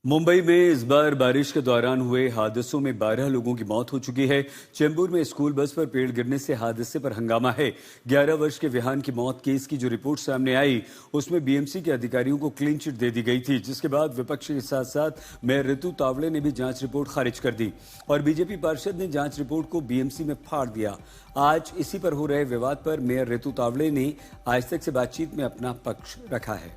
मुंबई में इस बार बारिश के दौरान हुए हादसों में 12 लोगों की मौत हो चुकी है। चेंबूर में स्कूल बस पर पेड़ गिरने से हादसे पर हंगामा है। 11 वर्ष के विहान की मौत केस की जो रिपोर्ट सामने आई उसमें बीएमसी के अधिकारियों को क्लीन चिट दे दी गई थी, जिसके बाद विपक्ष के साथ साथ मेयर रितु तावड़े ने भी जांच रिपोर्ट खारिज कर दी और बीजेपी पार्षद ने जांच रिपोर्ट को बीएमसी में फाड़ दिया। आज इसी पर हो रहे विवाद पर मेयर रितु तावड़े ने आज तक से बातचीत में अपना पक्ष रखा है।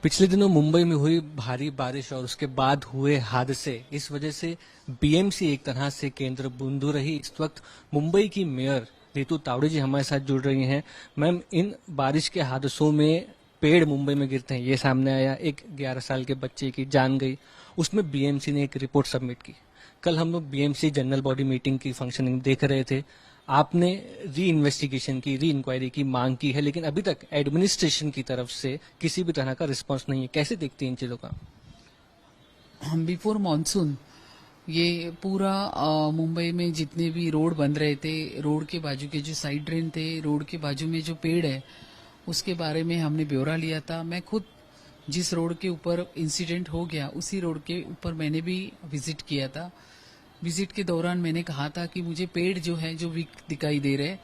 पिछले दिनों मुंबई में हुई भारी बारिश और उसके बाद हुए हादसे, इस वजह से बीएमसी एक तरह से केंद्र बिंदु रही। इस वक्त मुंबई की मेयर रितु तावड़े जी हमारे साथ जुड़ रही हैं। मैम, इन बारिश के हादसों में पेड़ मुंबई में गिरते हैं, ये सामने आया। एक 11 साल के बच्चे की जान गई, उसमें बीएमसी ने एक रिपोर्ट सबमिट की। कल हम लोग बीएमसी जनरल बॉडी मीटिंग की फंक्शनिंग देख रहे थे। आपने री इन्वेस्टिगेशन की, री इंक्वायरी की मांग की है, लेकिन अभी तक एडमिनिस्ट्रेशन की तरफ से किसी भी तरह का रिस्पांस नहीं है। कैसे देखते हैं इन चीजों का? बिफोर मॉनसून ये पूरा मुंबई में जितने भी रोड बन रहे थे, रोड के बाजू के जो साइड ड्रेन थे, रोड के बाजू में जो पेड़ है, उसके बारे में हमने ब्यौरा लिया था। मैं खुद जिस रोड के ऊपर इंसिडेंट हो गया उसी रोड के ऊपर मैंने भी विजिट किया था। विजिट के दौरान मैंने कहा था कि मुझे पेड़ जो है जो वीक दिखाई दे रहे,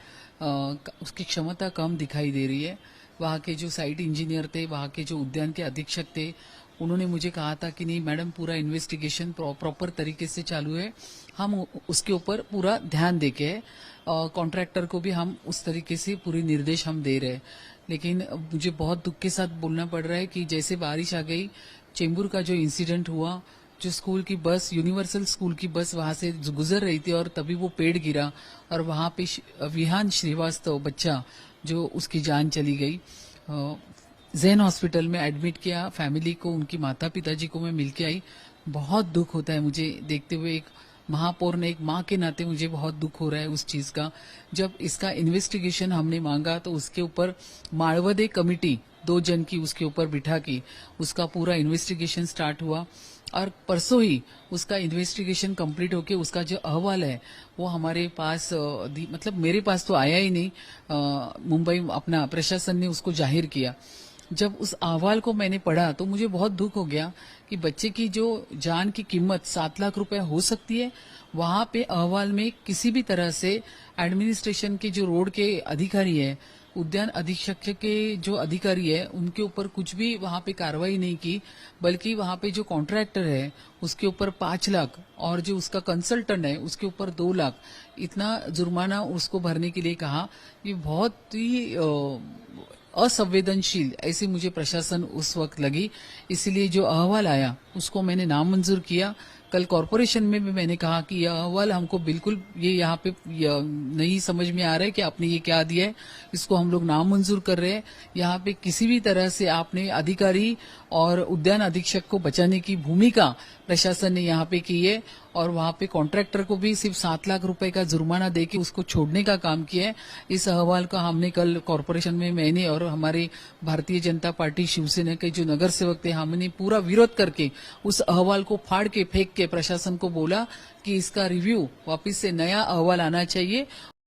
उसकी क्षमता कम दिखाई दे रही है। वहाँ के जो साइट इंजीनियर थे, वहाँ के जो उद्यान के अधीक्षक थे, उन्होंने मुझे कहा था कि नहीं मैडम, पूरा इन्वेस्टिगेशन प्रॉपर तरीके से चालू है, हम उसके ऊपर पूरा ध्यान देके कॉन्ट्रैक्टर को भी हम उस तरीके से पूरी निर्देश हम दे रहे हैं। लेकिन मुझे बहुत दुख के साथ बोलना पड़ रहा है कि जैसे बारिश आ गई, चेंबूर का जो इंसिडेंट हुआ, जो स्कूल की बस, यूनिवर्सल स्कूल की बस वहां से गुजर रही थी और तभी वो पेड़ गिरा और वहां पे विहान श्रीवास्तव बच्चा जो उसकी जान चली गई। जैन हॉस्पिटल में एडमिट किया, फैमिली को, उनकी माता पिताजी को मैं मिलके आई। बहुत दुख होता है मुझे देखते हुए, एक महापौर ने, एक माँ के नाते मुझे बहुत दुख हो रहा है उस चीज का। जब इसका इन्वेस्टिगेशन हमने मांगा तो उसके ऊपर माळवदे कमिटी 2 जन की उसके ऊपर बिठा की उसका पूरा इन्वेस्टिगेशन स्टार्ट हुआ और परसों ही उसका इन्वेस्टिगेशन कंप्लीट होके उसका जो अहवाल है वो हमारे पास मतलब मेरे पास तो आया ही नहीं, मुंबई अपना प्रशासन ने उसको जाहिर किया। जब उस अहवाल को मैंने पढ़ा तो मुझे बहुत दुख हो गया कि बच्चे की जो जान की कीमत 7 लाख रुपए हो सकती है, वहां पे अहवाल में किसी भी तरह से एडमिनिस्ट्रेशन के जो रोड के अधिकारी है, उद्यान अधीक्षक के जो अधिकारी है, उनके ऊपर कुछ भी वहां पे कार्रवाई नहीं की, बल्कि वहां पे जो कॉन्ट्रैक्टर है उसके ऊपर 5 लाख और जो उसका कंसल्टेंट है उसके ऊपर 2 लाख इतना जुर्माना उसको भरने के लिए कहा। ये बहुत ही असंवेदनशील ऐसी मुझे प्रशासन उस वक्त लगी। इसलिए जो अहवाल आया उसको मैंने नामंजूर किया। कल कॉरपोरेशन में भी मैंने कहा कि यह अहवाल हमको बिल्कुल ये यहाँ पे नहीं समझ में आ रहा है कि आपने ये क्या दिया है, इसको हम लोग नामंजूर कर रहे हैं। यहाँ पे किसी भी तरह से आपने अधिकारी और उद्यान अधीक्षक को बचाने की भूमिका प्रशासन ने यहाँ पे की है और वहाँ पे कॉन्ट्रैक्टर को भी सिर्फ 7 लाख रुपए का जुर्माना देके उसको छोड़ने का काम किया है। इस अहवाल का हमने कल कॉरपोरेशन में, मैंने और हमारे भारतीय जनता पार्टी शिवसेना के जो नगर सेवक थे, हमने पूरा विरोध करके उस अहवाल को फाड़ के फेंक के प्रशासन को बोला कि इसका रिव्यू वापस से नया अहवाल आना चाहिए